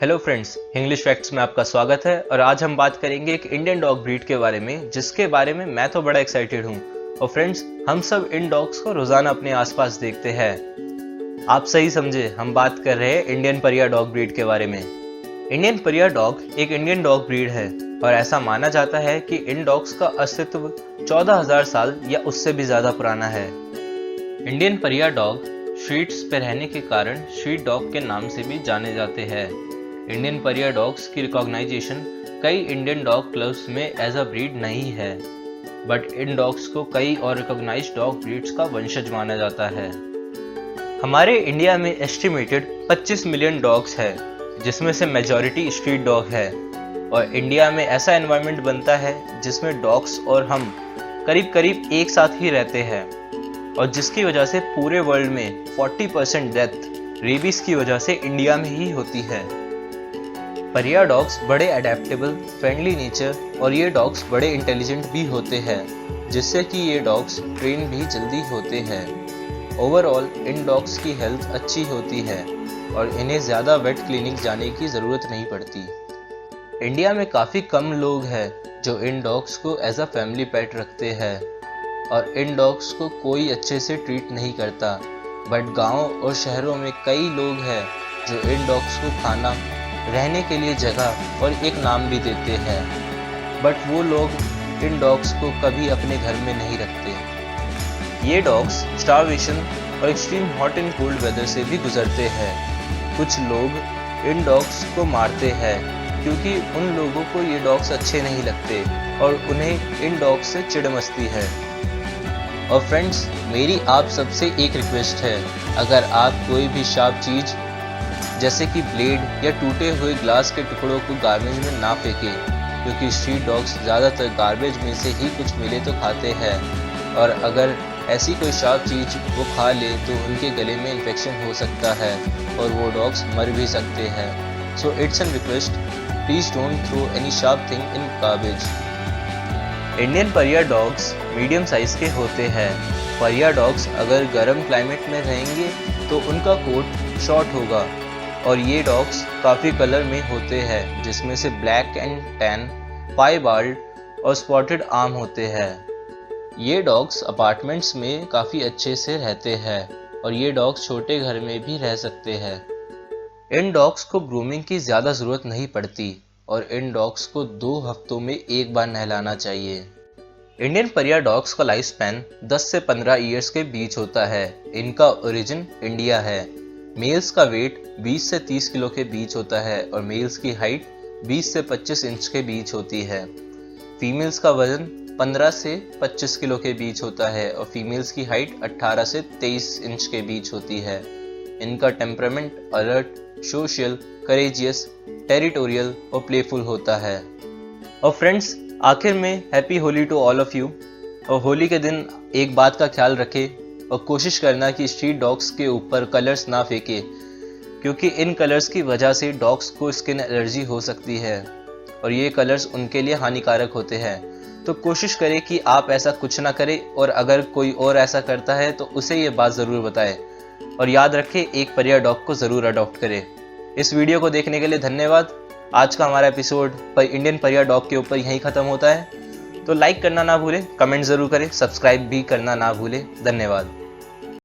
Hello friends, English facts में आपका स्वागत है। और आज हम बात करेंगे एक इंडियन डॉग ब्रीड के बारे में, जिसके बारे में मैं तो बड़ा एक्साइटेड हूँ। और फ्रेंड्स, हम सब इन डॉग्स को रोजाना अपने आसपास देखते हैं। आप सही समझे, हम बात कर रहे हैं इंडियन परिया डॉग ब्रीड के बारे में। इंडियन परिया डॉग एक इंडियन डॉग ब्रीड है और ऐसा माना जाता है कि इन डॉग्स का अस्तित्व 14,000 साल या उससे भी ज्यादा पुराना है। इंडियन परिया डॉग स्ट्रीट्स पे रहने के कारण स्ट्रीट डॉग के नाम से भी जाने जाते हैं। इंडियन परिया डॉग्स की रिकॉग्नाइजेशन कई इंडियन डॉग क्लब्स में एज अ ब्रीड नहीं है, बट इन डॉग्स को कई और रिकॉग्नाइज्ड डॉग ब्रीड्स का वंशज माना जाता है। हमारे इंडिया में एस्टिमेटेड 25 मिलियन डॉग्स है, जिसमें से मेजॉरिटी स्ट्रीट डॉग है। और इंडिया में ऐसा एनवायरनमेंट बनता है जिसमें डॉग्स और हम करीब करीब एक साथ ही रहते हैं, और जिसकी वजह से पूरे वर्ल्ड में 40% डेथ रेबीज की वजह से इंडिया में ही होती है। परिया डॉग्स बड़े अडेप्टेबल, फ्रेंडली नेचर और ये डॉग्स बड़े इंटेलिजेंट भी होते हैं, जिससे कि ये डॉग्स ट्रेन भी जल्दी होते हैं। ओवरऑल इन डॉग्स की हेल्थ अच्छी होती है और इन्हें ज़्यादा वेट क्लिनिक जाने की ज़रूरत नहीं पड़ती। इंडिया में काफ़ी कम लोग हैं जो इन डॉग्स को एज अ फैमिली पेट रखते हैं, और इन डॉग्स को कोई अच्छे से ट्रीट नहीं करता। बट गाँव और शहरों में कई लोग हैं जो इन डॉग्स को खाना, रहने के लिए जगह और एक नाम भी देते हैं, बट वो लोग इन डॉग्स को kभी अपने घर में नहीं रखते। ये डॉग्स स्टारवेशन और extreme hot and cold weather से भी गुजरते हैं। कुछ लोग इन डॉग्स को मारते हैं क्योंकि उन लोगों को ये डॉग्स अच्छे नहीं लगते और उन्हें इन डॉग्स से चिढ़ मचती है। और फ्रेंड्स, मेरी आप सबसे एक रिक्वेस्ट है, अगर आप कोई भी शार्प चीज़ जैसे कि ब्लेड या टूटे हुए ग्लास के टुकड़ों को गार्बेज में ना फेंकें, क्योंकि स्ट्रीट डॉग्स ज़्यादातर गार्बेज में से ही कुछ मिले तो खाते हैं, और अगर ऐसी कोई शार्प चीज़ वो खा ले तो उनके गले में इन्फेक्शन हो सकता है और वो डॉग्स मर भी सकते हैं। So it's an request, please don't throw any sharp thing in garbage. Indian pariah dogs medium size के होते हैं। परिया डॉग्स अगर गर्म क्लाइमेट में रहेंगे तो उनका कोट शॉर्ट होगा, और ये डॉग्स काफ़ी कलर में होते हैं, जिसमें से ब्लैक एंड टैन, पाइबाल्ड और स्पॉटेड आर्म होते हैं। ये डॉग्स अपार्टमेंट्स में काफ़ी अच्छे से रहते हैं, और ये डॉग्स छोटे घर में भी रह सकते हैं। इन डॉग्स को ग्रूमिंग की ज़्यादा ज़रूरत नहीं पड़ती, और इन डॉग्स को 2 हफ्तों में एक बार नहलाना चाहिए। इंडियन परिया डॉग्स का लाइफ स्पैन 10 से 15 ईयर्स के बीच होता है। इनका ओरिजिन इंडिया है। मेल्स का वेट 20 से 30 किलो के बीच होता है और मेल्स की हाइट 20 से 25 इंच के बीच होती है। फीमेल्स का वजन 15 से 25 किलो के बीच होता है और फीमेल्स की हाइट 18 से 23 इंच के बीच होती है। इनका temperament alert, social, courageous, territorial और प्लेफुल होता है। और फ्रेंड्स, आखिर में happy Holi to all of you. और होली के दिन एक बात का ख्याल रखें और कोशिश करना कि स्ट्रीट डॉग्स के ऊपर कलर्स ना फेंके, क्योंकि इन कलर्स की वजह से डॉग्स को स्किन एलर्जी हो सकती है और ये कलर्स उनके लिए हानिकारक होते हैं। तो कोशिश करें कि आप ऐसा कुछ ना करें, और अगर कोई और ऐसा करता है तो उसे ये बात ज़रूर बताएं। और याद रखें, एक परिया डॉग को ज़रूर अडॉप्ट करें। इस वीडियो को देखने के लिए धन्यवाद। आज का हमारा एपिसोड पर इंडियन परिया डॉग के ऊपर यहीं ख़त्म होता है। तो लाइक करना ना भूलें, कमेंट ज़रूर करें, सब्सक्राइब भी करना ना भूलें। धन्यवाद।